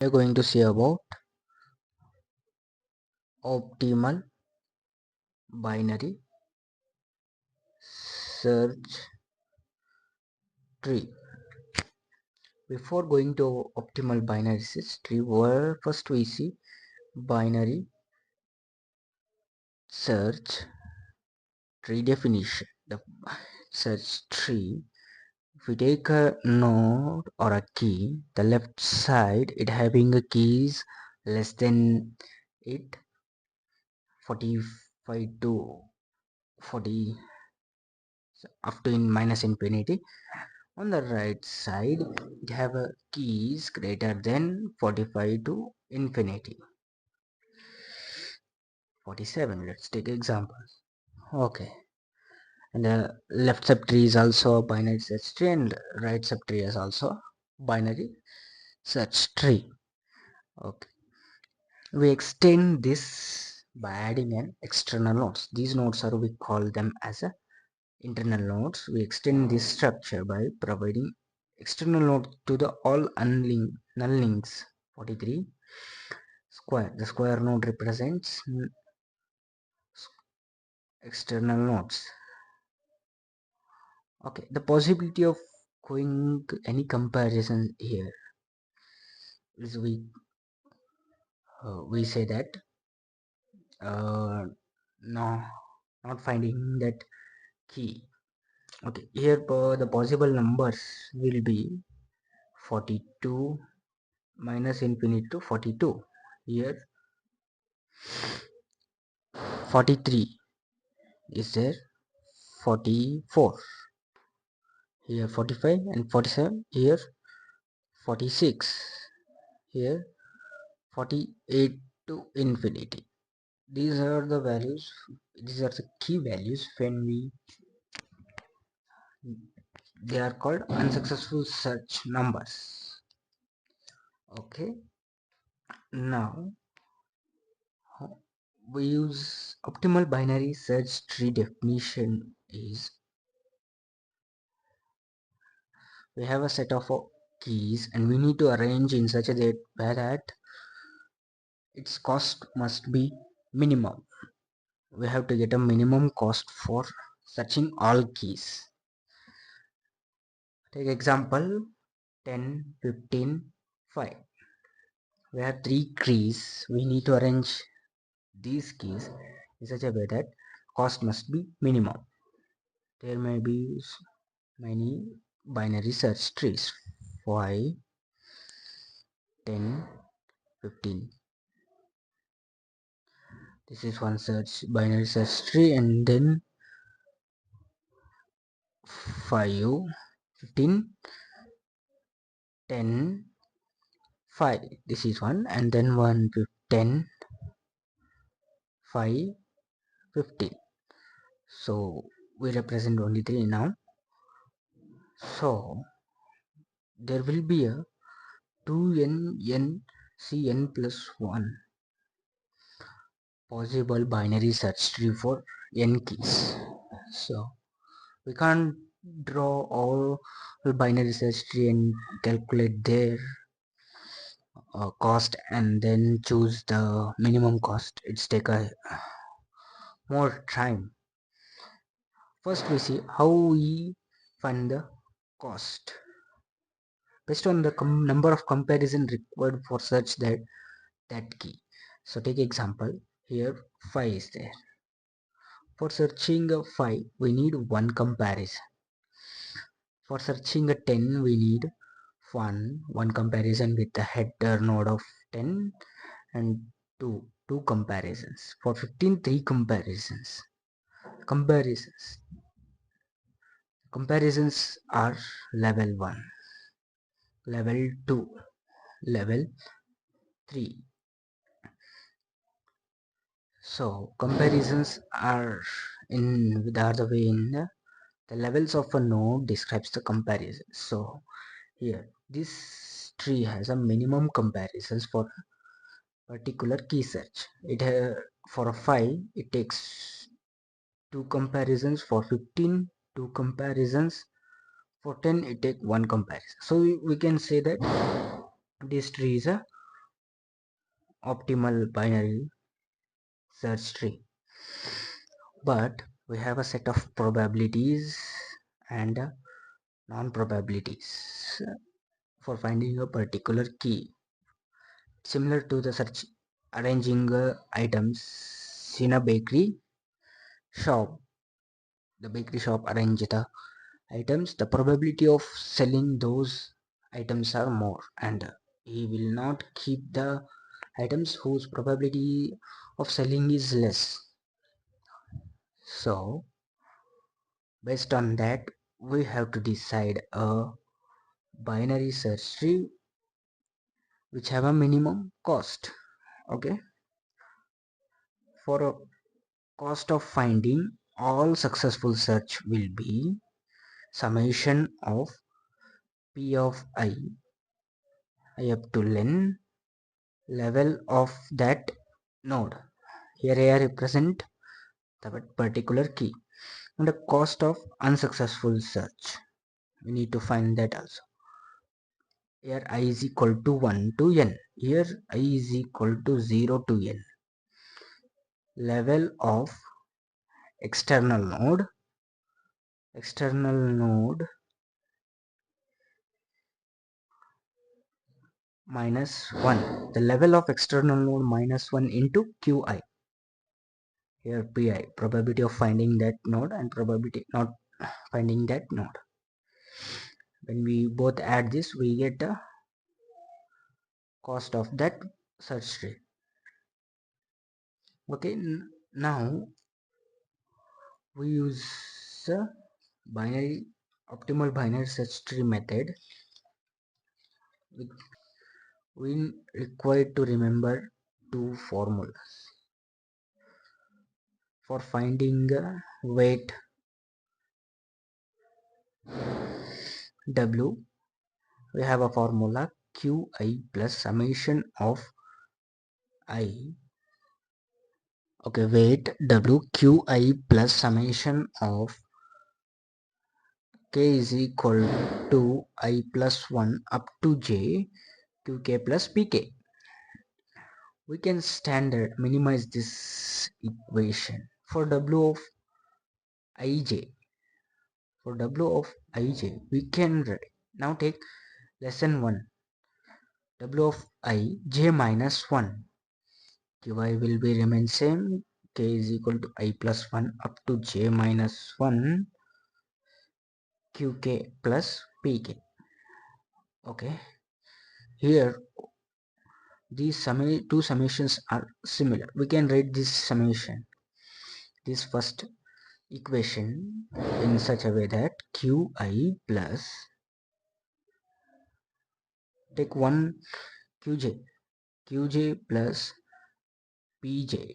We are going to see about optimal binary search tree. Before going to optimal binary search tree, first we see binary search tree definition. The search tree, if we take a node or a key, the left side it having a keys less than it 45 to 40 up to in minus infinity. On the right side it have a keys greater than 45 to infinity 47. Let's take examples. Okay, and the left subtree is also a binary search tree and right subtree is also binary search tree. Okay, we extend this by adding an external nodes. These nodes are, we call them as a internal nodes. We extend this structure by providing external node to the all null links. 43 square, the square node represents external nodes. Okay, the possibility of going any comparison here is we say that no, not finding that key. Okay, here the possible numbers will be 42 minus infinity to 42. Here 43 is there, 44 here, 45 and 47 here, 46 here, 48 to infinity. These are the values, these are the key values when they are called unsuccessful search numbers. Okay, now we use optimal binary search tree definition is we have a set of keys and we need to arrange in such a way that its cost must be minimum. We have to get a minimum cost for searching all keys. Take example 10, 15, 5. We have 3 keys. We need to arrange these keys in such a way that cost must be minimum. There may be many binary search trees 5, 10, 15. This is one binary search tree, and then 5, 15, 10, 5. This is one, and then 1, 10, 5, 15. So we represent only 3 now. So there will be a 2n n cn plus 1 possible binary search tree for n keys. So we can't draw all binary search tree and calculate their cost and then choose the minimum cost. It's take a more time. First we see how we find the cost based on the number of comparison required for search that key. So take example, here 5 is there. For searching a 5 we need one comparison. For searching a 10 we need one comparison with the header node of 10 and two comparisons. For 15 3 comparisons are level 1, level 2, level 3. So comparisons are in the other way in the levels of a node describes the comparison. So here this tree has a minimum comparisons for a particular key search. It for a 5 it takes 2 comparisons, for 15 2 comparisons, for 10 it take one comparison. So we can say that this tree is a optimal binary search tree, but we have a set of probabilities and non-probabilities for finding a particular key, similar to the search arranging items in a bakery shop. The bakery shop arrange the items, the probability of selling those items are more, and he will not keep the items whose probability of selling is less. So based on that, we have to decide a binary search tree which have a minimum cost. Okay, for a cost of finding, all successful search will be summation of p of I up to len level of that node. Here I represent the particular key, and the cost of unsuccessful search. We need to find that also. Here I is equal to 1 to n. Here I is equal to 0 to n. Level of external node minus 1. The level of external node minus 1 into qi. Here pi, probability of finding that node and probability not finding that node. When we both add this, we get the cost of that search tree. Okay, now we use binary optimal binary search tree method. We required to remember two formulas for finding weight w. We have a formula qi plus summation of I. Okay, weight w qi plus summation of k is equal to I plus 1 up to j qk plus pk. We can standard minimize this equation for w of ij. For w of ij, we can now take lesson 1. W of I j minus 1. Qi will be remain same. K is equal to I plus 1 up to j minus 1 qk plus pk. Okay. Here these two summations are similar. We can write this summation, this first equation, in such a way that qi plus, take one qj plus pj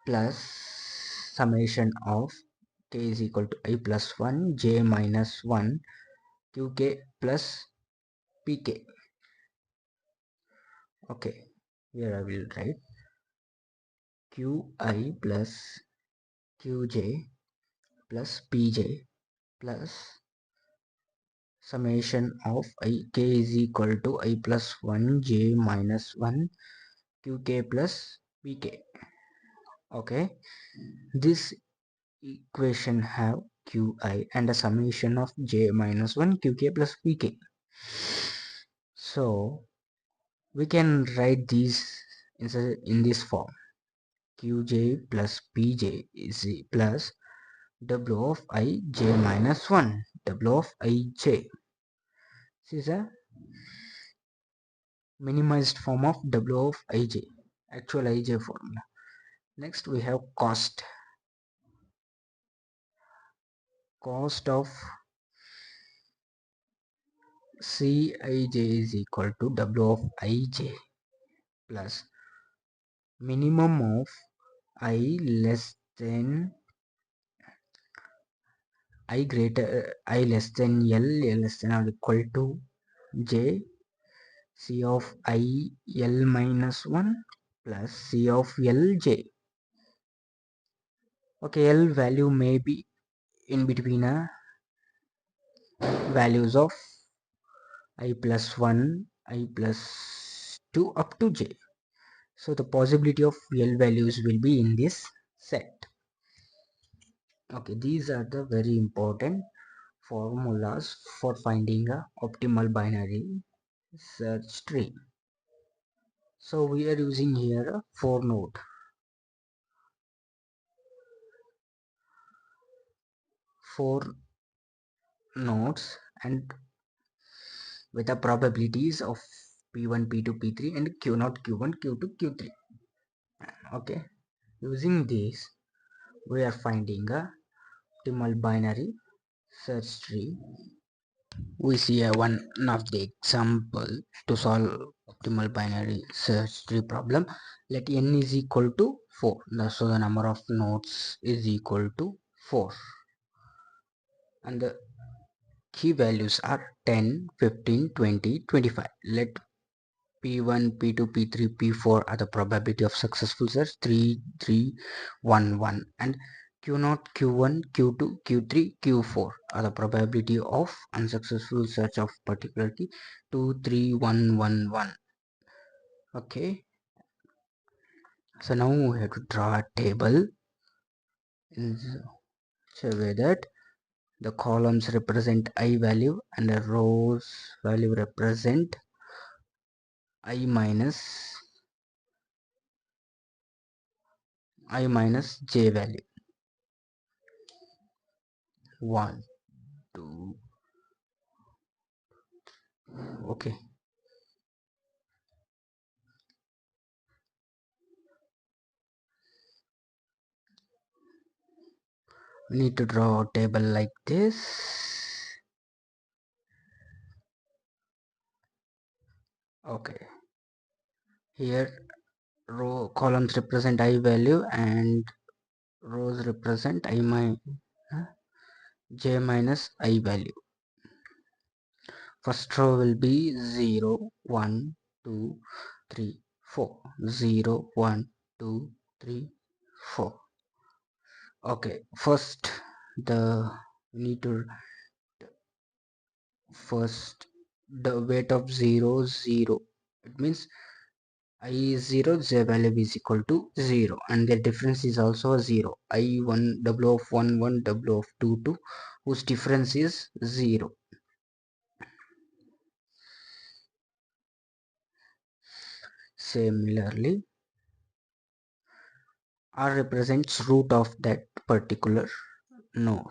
plus summation of k is equal to I plus 1 j minus 1 qk plus pk. Okay, here I will write qi plus qj plus pj plus summation of k is equal to I plus 1 j minus 1 qk plus pk. Okay, this equation have qi and a summation of j minus 1 qk plus pk. So we can write these in this form: qj plus pj is plus w of I j minus 1 w of ij. This is a minimized form of w of ij, actual ij formula. Next we have cost of Cij is equal to w of ij plus minimum of I less than I greater I less than l less than or equal to j c of I l minus 1 plus c of lj. Okay, l value may be in between values of I plus 1 I plus 2 up to j. So the possibility of real values will be in this set. Okay, these are the very important formulas for finding a optimal binary search tree. So we are using here a 4 nodes and with the probabilities of p1 p2 p3 and q0 q1 q2 q3. Okay, using this we are finding a optimal binary search tree. We see one of the example to solve optimal binary search tree problem. Let n is equal to 4. So the number of nodes is equal to 4 and the key values are 10, 15, 20, 25. Let P1, P2, P3, P4 are the probability of successful search 3, 3, 1, 1 and Q0, Q1, Q2, Q3, Q4 are the probability of unsuccessful search of particular key 2, 3, 1, 1, 1. Okay, so now we have to draw a table in such a way that the columns represent I value and the rows value represent I minus j value. 1, 2. Okay, we need to draw a table like this. Okay, here row columns represent I value and rows represent j minus I value. First row will be 0, 1, 2, 3, 4. 0, 1, 2, 3, 4. Okay, first we need to first the weight of 0 0. It means I is 0, j value is equal to 0 and the difference is also 0. I1 w of 1 1 w of 2 2 whose difference is 0. Similarly, R represents root of that particular node.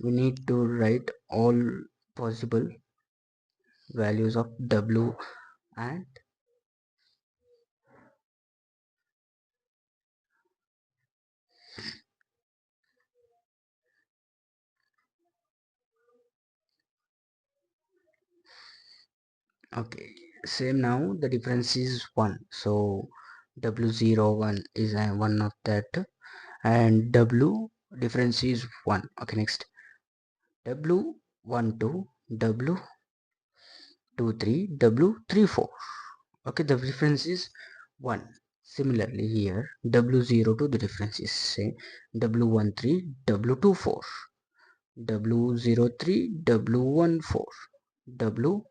We need to write all possible values of W and okay, same. Now the difference is 1, so W01 is one of that and W difference is 1. Okay, next W12 W23 W34. Okay, the difference is 1. Similarly here W02 the difference is say W13 W24 W03 W14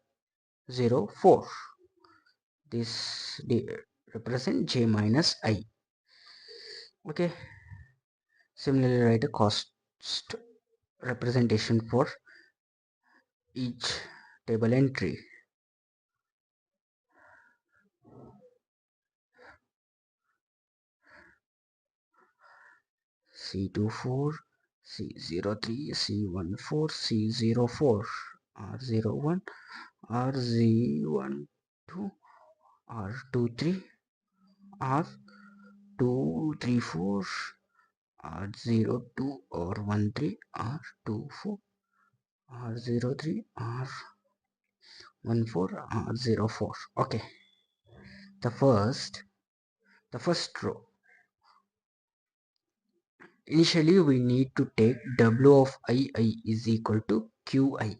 W04. This represent j minus I. Okay, similarly write a cost representation for each table entry. C24 C03 C14 C04 R01 RZ12 R23 R234 R02 or 13 R24 R03 R14 R04. Okay, the first row. Initially we need to take W of I is equal to Qi.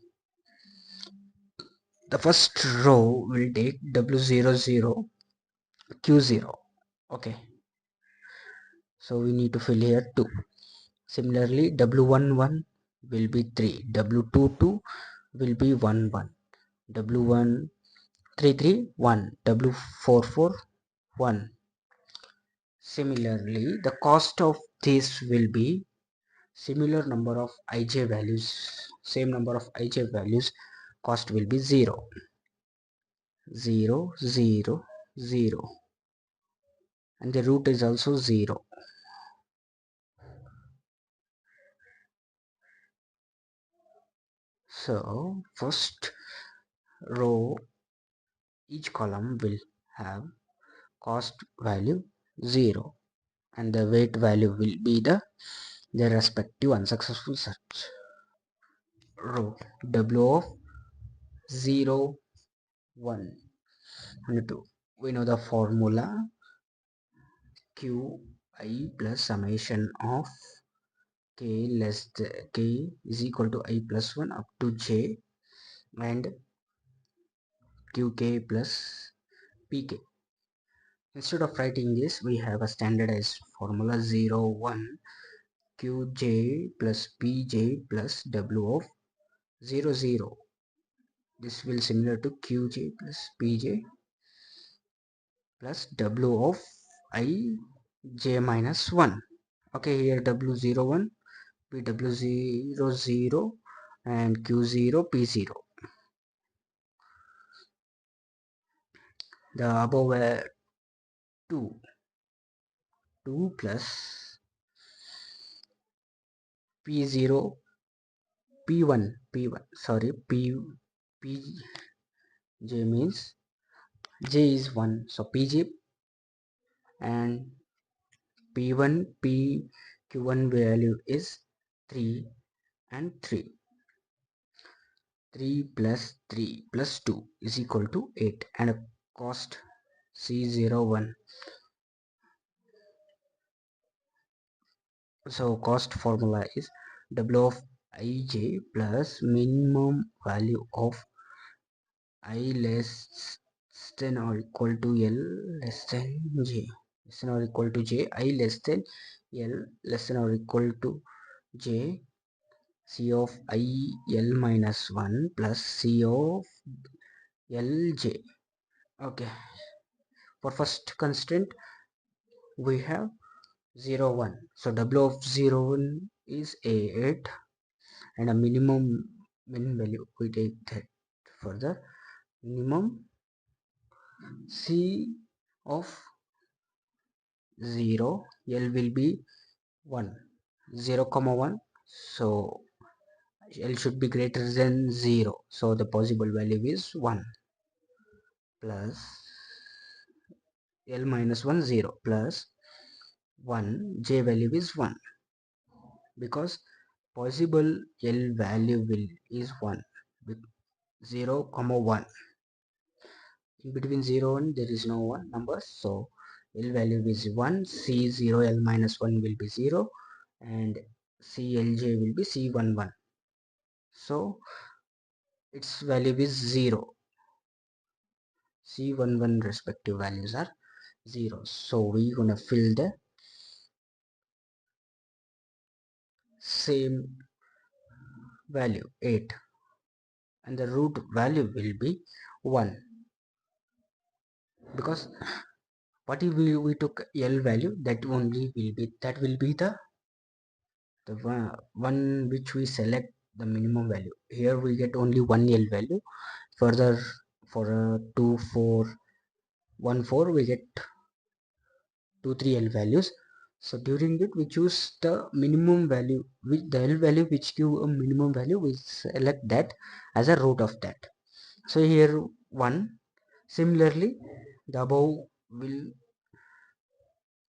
The first row will take W00 Q0. Okay, so we need to fill here 2. Similarly W11 will be 3, W22 will be 1 1, W133 1, W44 1. Similarly, the cost of this will be similar number of ij values, same number of ij values, cost will be 0 0 0 0, and the root is also 0. So first row, each column will have cost value 0 and the weight value will be their respective unsuccessful search. Row W of 0 1 and 2, we know the formula qi plus summation of k is equal to I plus 1 up to j and qk plus pk. Instead of writing this, we have a standardized formula 0 1 qj plus pj plus w of 0 0. This will similar to qj plus pj plus w of I j minus 1. Okay, here w01, pw00 and q0 p0. The above 2 plus p0 p1 sorry pj means j is 1, so pj and p1 pq1 value is 3 and 3. 3 plus 3 plus 2 is equal to 8 and a cost C01. So cost formula is W of ij plus minimum value of I less than or equal to L less than j, less than or equal to j, I less than L less than or equal to j, C of I L minus 1 plus C of Lj. Okay, for first constraint we have 0 1, so W of 0 1 is 8 and a minimum min value we take that. Further, minimum C of 0 L will be 1, 0 comma 1, so L should be greater than 0, so the possible value is 1 plus L minus 1 0 plus 1 j value is 1 because possible L value will is 1 with 0 comma 1. In between 0 and there is no one number, so L value is 1, C0 L minus 1 will be 0 and CLJ will be C11, so its value is 0. C11 respective values are 0, so we gonna fill the same value 8 and the root value will be 1 because what if we took L value, that only will be the one which we select the minimum value. Here we get only one L value. Further, for 2 4 1 4 we get 2 3 L values. So during it we choose the minimum value, with the L value which give a minimum value, we select that as a root of that. So here 1. Similarly the above will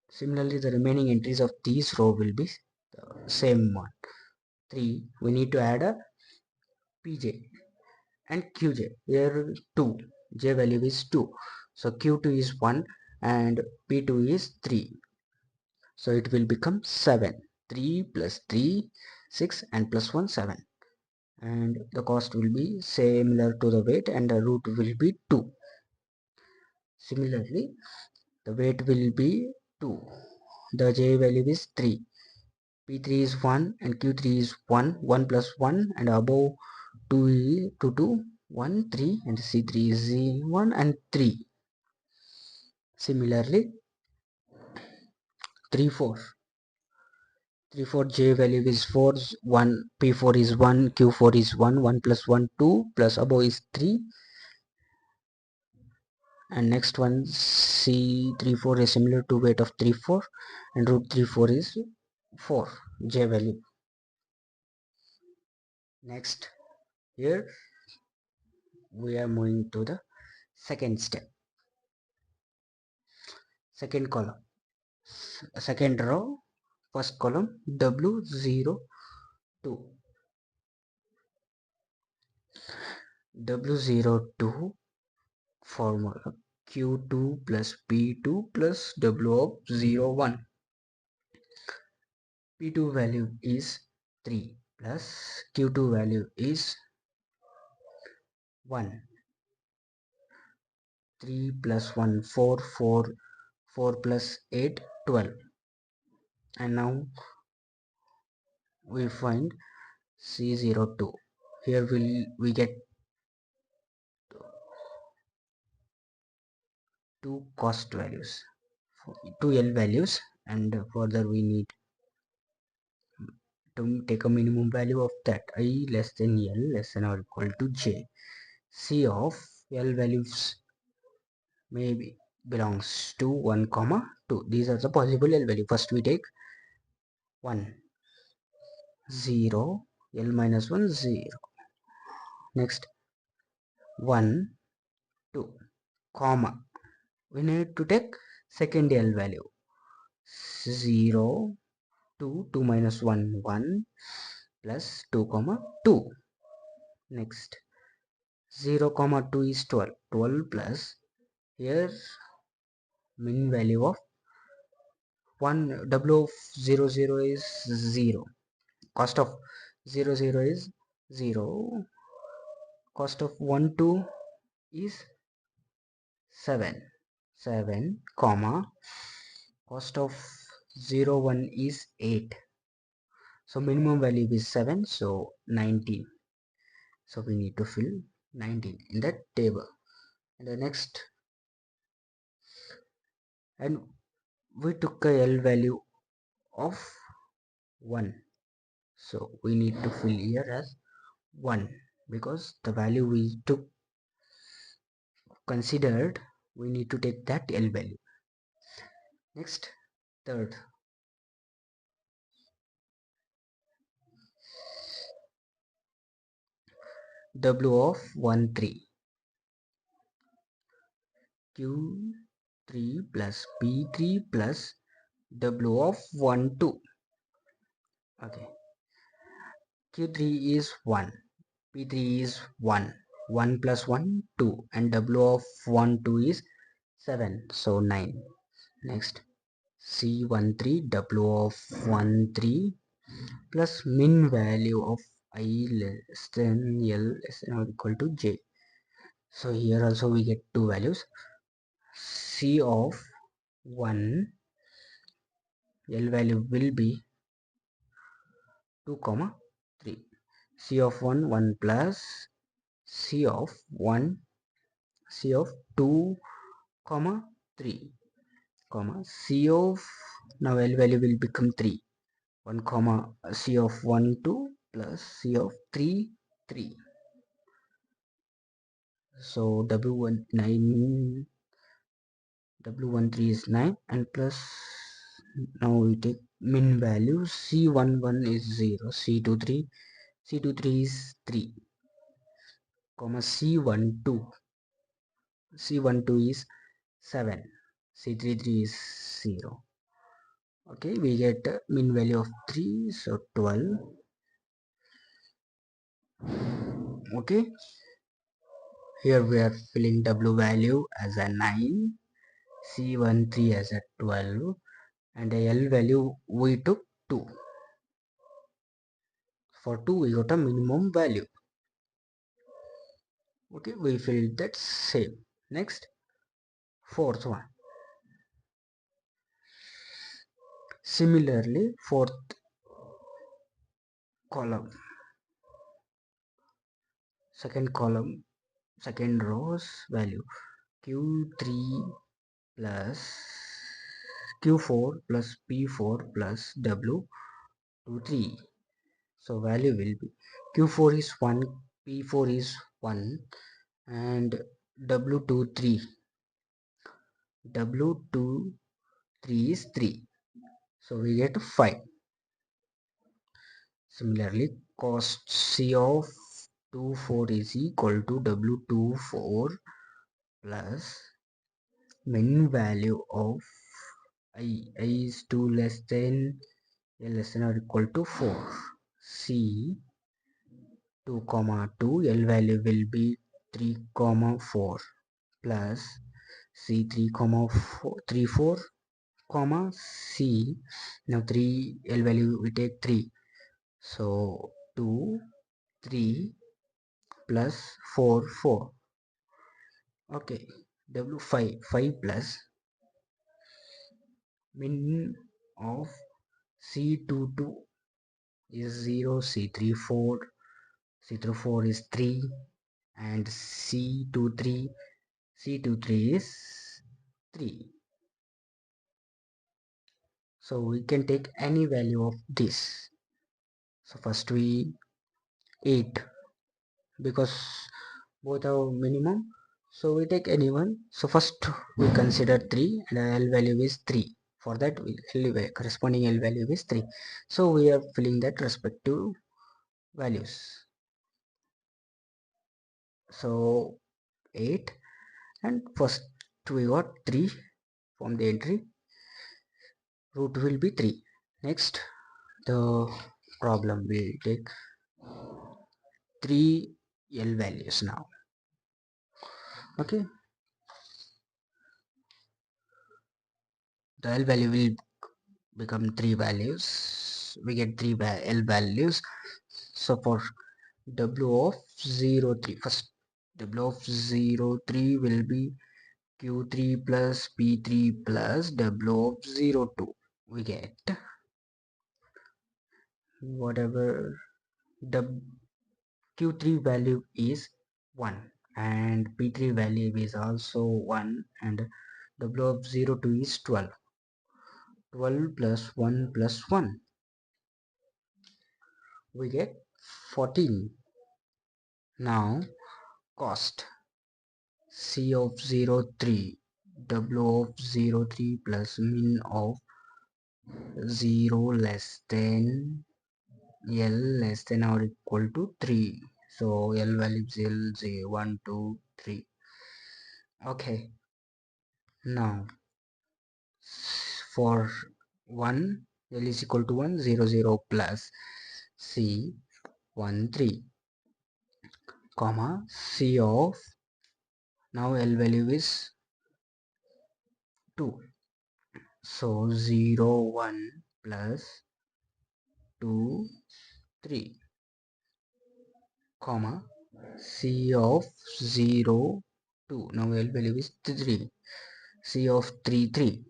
similarly the remaining entries of these row will be the same one. 3, we need to add a pj and qj. Here 2, j value is 2, so q2 is 1 and p2 is 3, so it will become 7. 3 plus 3 6 and plus 1 7, and the cost will be similar to the weight and the root will be 2. Similarly the weight will be 2, the j value is 3, P3 is 1 and Q3 is 1, 1 plus 1, and above 2 is 2, 2, 1, 3, and C3 is 1 and 3. Similarly, 3, 4. 3, 4, J value is 4, 1, P4 is 1, Q4 is 1, 1 plus 1, 2, plus above is 3. And next one, C34 is similar to weight of 3, 4, and root 3, 4 is 4, J value. Next, here we are moving to the second step. Second column, second row, first column, W02. W02 formula Q2 plus P2 plus W of 01. P2 value is 3 plus Q2 value is 1. 3 plus 1, 4, 4, 4 plus 8, 12. And now we find C02. Here we get two cost values, two L values, and further we need to take a minimum value of that, I less than L less than or equal to J. C of L values maybe belongs to 1 comma 2. These are the possible L value. First we take 1, 0, L minus 1, 0. Next 1, 2, comma. We need to take second L value. 0, 2, 2 minus 1, 1, plus 2 comma 2. Next 0 comma 2 is 12. 12 plus, here min value of 1, W of 0, 0 is 0. Cost of 0, 0 is 0. Cost of 1, 2 is 7. 7 comma, cost of 0, 1 is 8. So minimum value is 7, so 19. So we need to fill 19 in that table. And the next, and we took a L value of 1. So we need to fill here as 1 because the value we took considered, we need to take that L value. Next, third, W of 1, 3. Q3 plus P3 plus W of 1, 2. Okay. Q3 is 1. P3 is 1. 1 plus 1, 2. And W of 1, 2 is 7. So 9. Next, C13 W of 1, 3 plus min value of I less than L less than or equal to J. So here also we get two values. C of 1, L value will be 2 comma 3. C of 1, 1 plus C of 1, C of 2 comma 3 comma C of, now L value will become 3. 1 comma C of 1, 2 plus C of 3, 3. So W1 9, W13 is 9, and plus, now we take min value. C11 is 0, C23 is 3 comma C12 is 7, C33 is 0. Okay, we get min value of 3, so 12. Okay, here we are filling W value as a 9, C13 as a 12, and the L value we took 2. For 2 we got a minimum value. Okay, we filled that same. Next, fourth one. Similarly, fourth column, second row's value q3 plus q4 plus p4 plus w23. So value will be q4 is 1, p4 is 1, and w23 w23 is 3. So we get 5. Similarly, cost C of 24 is equal to W24 plus min value of I is 2 less than L less than or equal to 4. C 2 comma 2, L value will be 3 comma 4 plus C 3 comma 4, 3 4 comma C. Now 3 L value we take 3. So 2 3 plus 4 4. Okay, W5 5 plus min of C22 is 0, C34 C34 is 3, and C23 is 3. So we can take any value of this. So first we 8, because both are minimum, so we take any one. So first we consider 3, and L value is 3. For that corresponding L value is 3. So we are filling that respective values. So 8, and first we got 3 from the entry, root will be 3. Next the problem will take 3 L values now. Okay, the L value will become 3 values. We get 3 L values. So for W of 03, first W of 03 will be Q3 plus P3 plus W of 02. We get whatever the Q3 value is 1, and P3 value is also 1, and W of 02 is 12. 12 plus 1 plus 1, we get 14. Now cost C of 03, W of 03 plus min of 0 less than L less than or equal to 3. So L value is L 0, 1 2 3. Okay, now for 1 L is equal to 1 0 0 plus C 1 3 comma C of, now L value is 2. So 0 1 plus 2 3 comma C of 0 2. Now L value is 3. C of 3 3.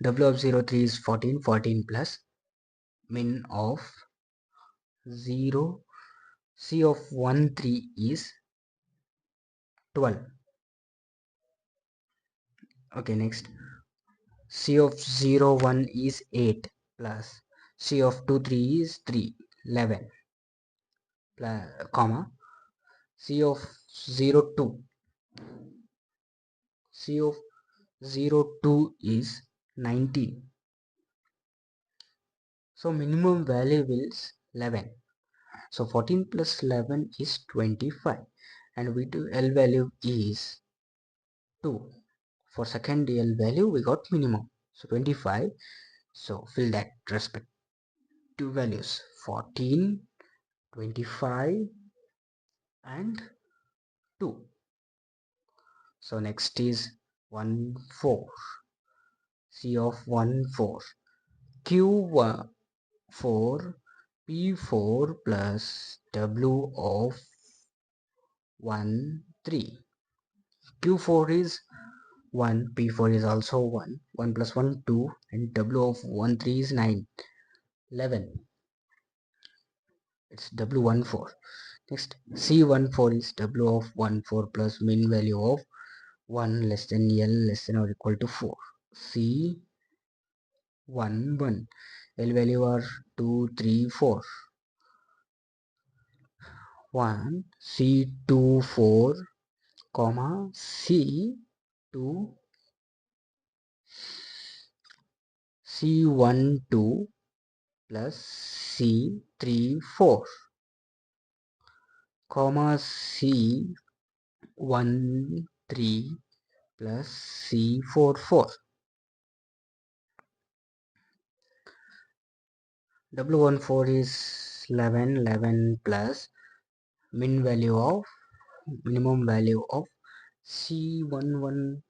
W of 03 is 14. 14 plus min of 0. C of 1 3 is 12. Okay, next C of 0 1 is 8 plus C of 2 3 is 3 11 plus, comma C of 0 2. C of 02 is 19. So minimum value is 11. So 14 plus 11 is 25, and V2 L value is 2. For second L value we got minimum, so 25. So fill that respective values 14, 25 and 2. So next is 1 4. C of 1 4, Q 4 P4 plus W of 1 3. Q4 is 1, P4 is also 1, 1 plus 1 2, and W of 1 3 is 9, 11, it's W14. Next, C14 is W of 14 plus min value of 1 less than L less than or equal to 4. C11, L value are 2, 3, 4. 1, C24, comma, C2, C12 plus C34, comma, C13 plus C44. W14 is 11, 11 plus minimum value of C11,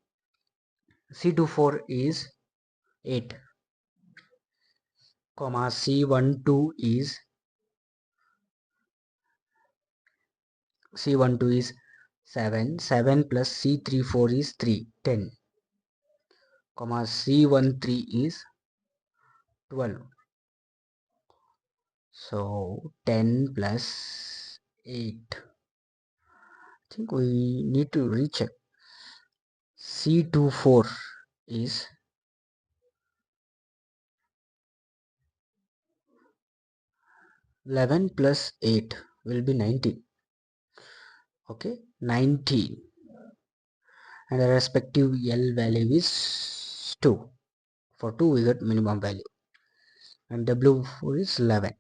C24 is 8, comma, C12 is 7, 7 plus C34 is 3, 10, comma, C13 is 12. So 10 plus 8. I think we need to recheck. C24 is 11 plus 8 will be 19. Okay, 19. And the respective L value is 2. For 2 we get minimum value. And W4 is 11.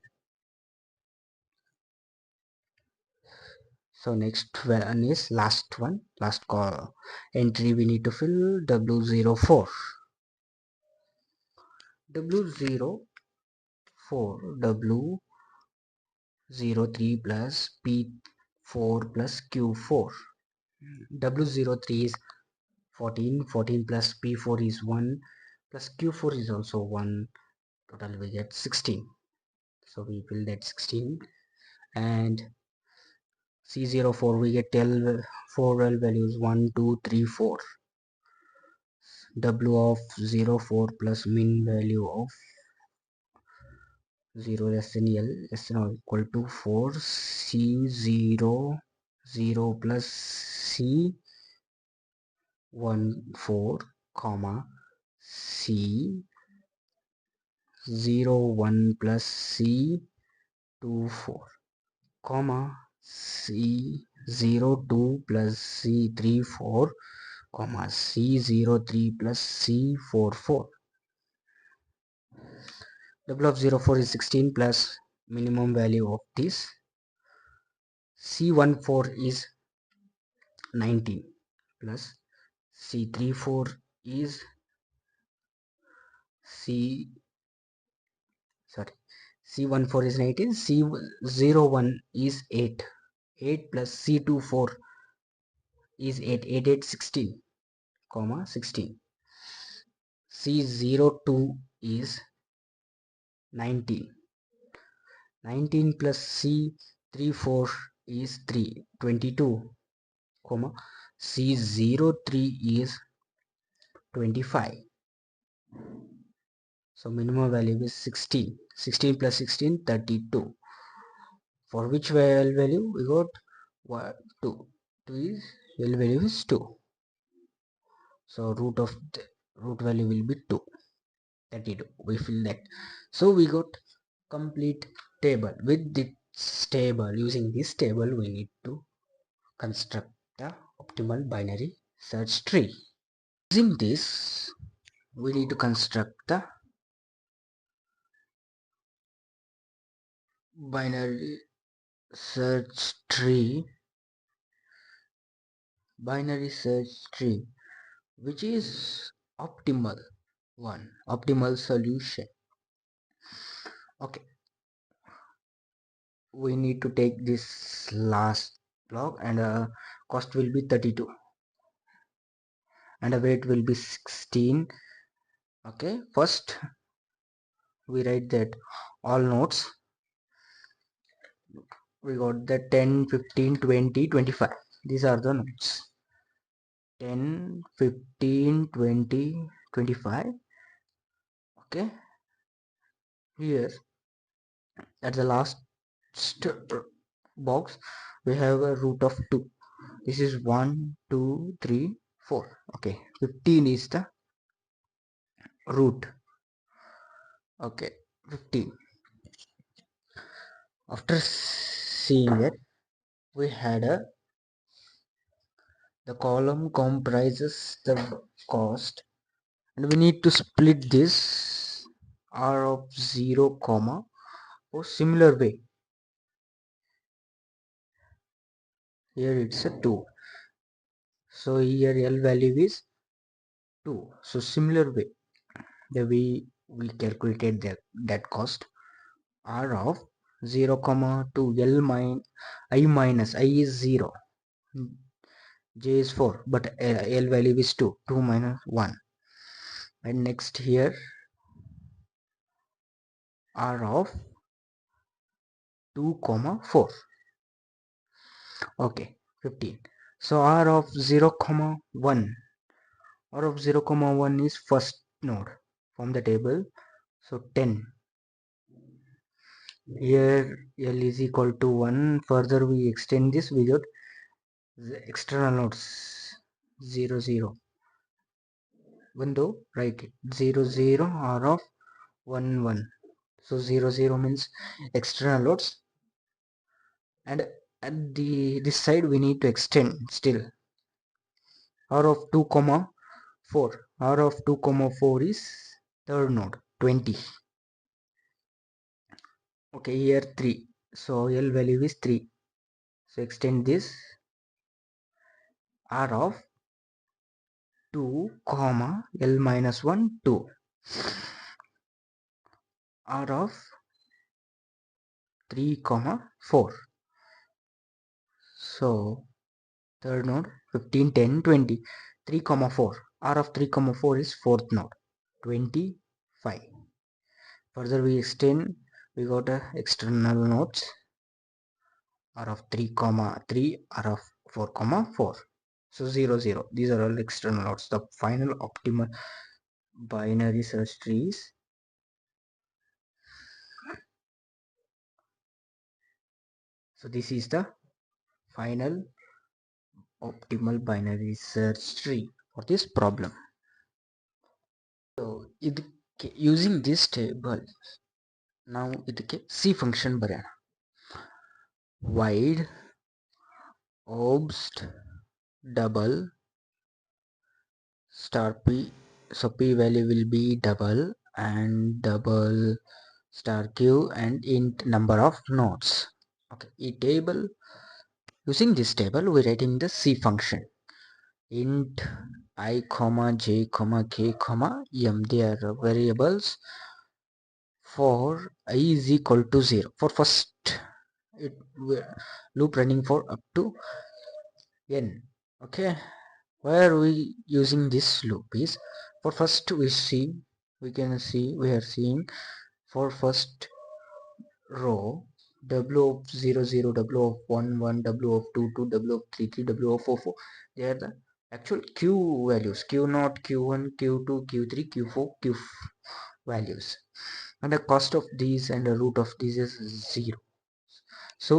So next one is last call entry we need to fill W04. W04 W03 plus P4 plus Q4. W03 is 14, 14 plus P4 is 1 plus Q4 is also 1. Total we get 16. So we fill that 16. And C04 we get 4 L values 1, 2, 3, 4. W of 04 plus min value of 0 less than L less than or equal to 4. C0 0 plus C14 comma C01 plus C24 comma C02 plus C34 comma C03 plus C44. W of 04 is 16 plus minimum value of this. C14 is 19 plus C34 is C14 is 19, C01 is 8. 8 plus C24 is 8, 8, 8, 16, comma 16. C02 is 19. 19 plus C34 is 3, 22, comma C03 is 25. So minimum value is 16. 16 plus 16, 32. For which value we got 1, 2. 2 is L value is 2. So root of the root value will be 2. 32. We fill that. So we got complete table. With this table, using this table, we need to construct the optimal binary search tree. Using this, we need to construct the binary search tree which is optimal solution. Okay, we need to take this last block and cost will be 32 and the weight will be 16. Okay, first we write that all nodes we got the 10, 15, 20, 25. These are the nodes 10, 15, 20, 25. Okay, here at the last box we have a root of 2. This is 1 2 3 4. Okay, 15 is the root. Okay, 15. After seeing it, we had the column comprises the cost, and we need to split this r of 0 comma or similar way. Here it's a 2, so here L value is 2. So similar way, the way we calculated that cost, r of 0 comma 2 L I minus I is 0, j is 4, but L value is 2, 2 minus 1. And next here r of 2 comma 4. Okay, 15. So r of 0 comma 1, r of 0 comma 1 is first node from the table, so 10. Here L is equal to 1. Further we extend this, we got the external nodes 0 0. Even though write it 0 0 r of 1 1. So 0 0 means external loads, and at this side we need to extend still r of 2 comma 4. R of 2 comma 4 is third node 20. Okay, here 3, so L value is 3, so extend this r of 2 comma L minus 1 2, r of 3 comma 4. So third node 15 10 20, 3 comma 4, r of 3 comma 4 is fourth node 25. Further we extend, we got a external nodes r of 3 comma 3, r of 4 comma 4. So 0 0, these are all external nodes. The final optimal binary search tree is so this is the final optimal binary search tree for this problem. So using this table ನಾವು ಇದಕ್ಕೆ C function ಬರೆಯೋಣ. wide obst double star p, so p value will be double and double star q and int number of nodes. Okay, table, using this table we're writing the C function int I comma j comma k comma m. They are variables for I is equal to 0 for first loop running for up to n. Okay, why are we using this loop is for first we are seeing for first row w of 0 0, w of 1 1, w of 2 2, w of 3 3, w of 4 4. They are the actual q values, q0 q1 q2 q3 q4 q values, and the cost of these and the root of these is 0. So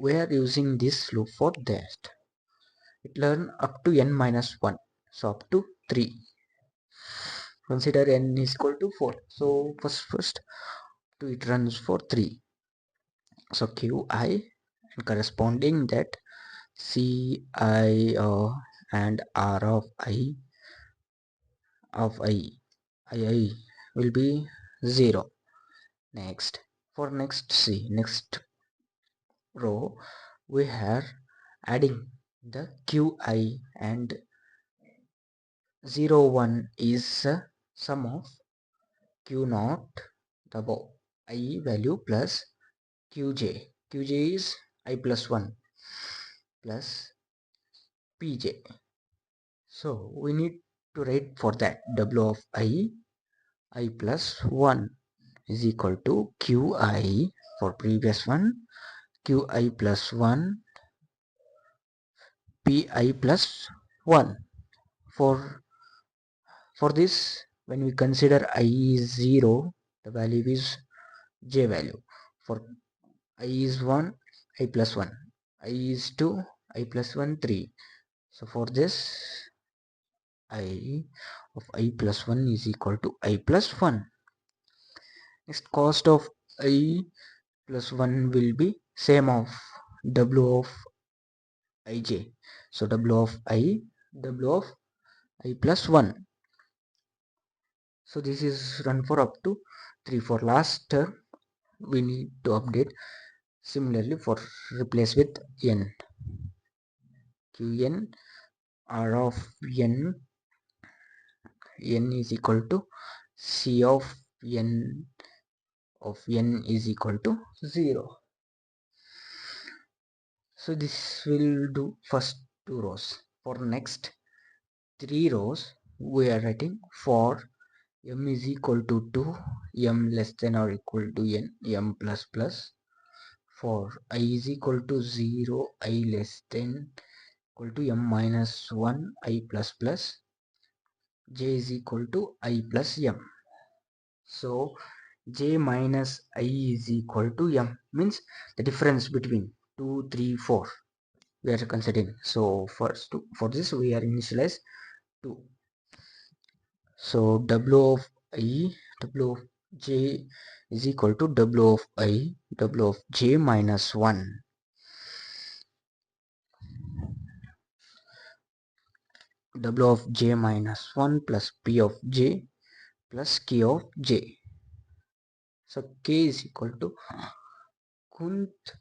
we are using this loop for that. It learn up to n minus 1, so up to 3. Consider n is equal to 4, so first it runs for 3. So qi and corresponding that ci and r of I will be 0. Next, for next row we are adding the qi, and 0 1 is sum of q0 double I value plus qj is I plus 1 plus pj. So we need to write for that w of I plus 1 is equal to qi for previous one, qi plus 1 pi plus 1. For this, when we consider I is 0, the value is j value. For I is 1, I plus 1, I is 2, I plus 1, 3. So for this, I of I plus 1 is equal to I plus 1. Next, cost of I plus 1 will be same of W of ij. So W of I plus 1. So this is run for up to 3. For last term, we need to update. Similarly, for replace with n, qn r of n is equal to c of n is equal to 0. So this will do first 2 rows. For next 3 rows, we are writing for m is equal to 2, m less than or equal to n, m plus plus. For I is equal to 0, I less than equal to m minus 1, I plus plus. J is equal to I plus m. So j minus I is equal to m means the difference between 2, 3, 4 we are considering. So first for this we are initialize 2. So w of I, w of j is equal to w of I, w of j minus 1. W of j minus 1 plus p of j plus k of j. So k is equal to kunth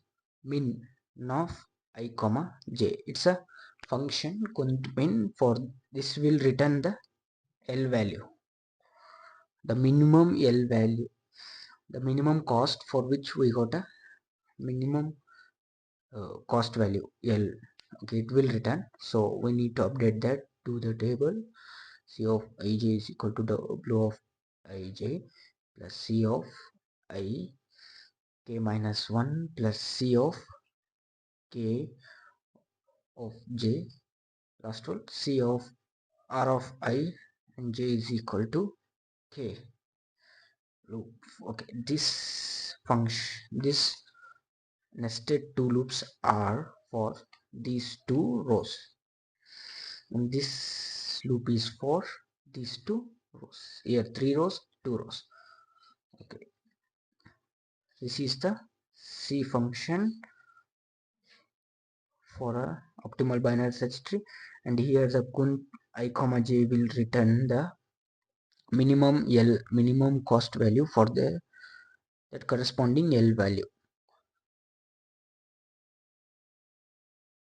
min of I comma j. It's a function kunth min. For this will return the L value, the minimum L value, the minimum cost for which we got a minimum cost value L. Okay, it will return. So we need to update that to the table. C of ij is equal to W of ij plus C of I k minus 1 plus C of k of j, last one C of r of I and j is equal to k loop. Okay, this function, this nested two loops are for these two rows, and this loop is for these two rows. Here 3 rows, 2 rows. Okay, this is the C function for a optimal binary search tree, and here the kunth I comma j will return the minimum cost value for the that corresponding L value.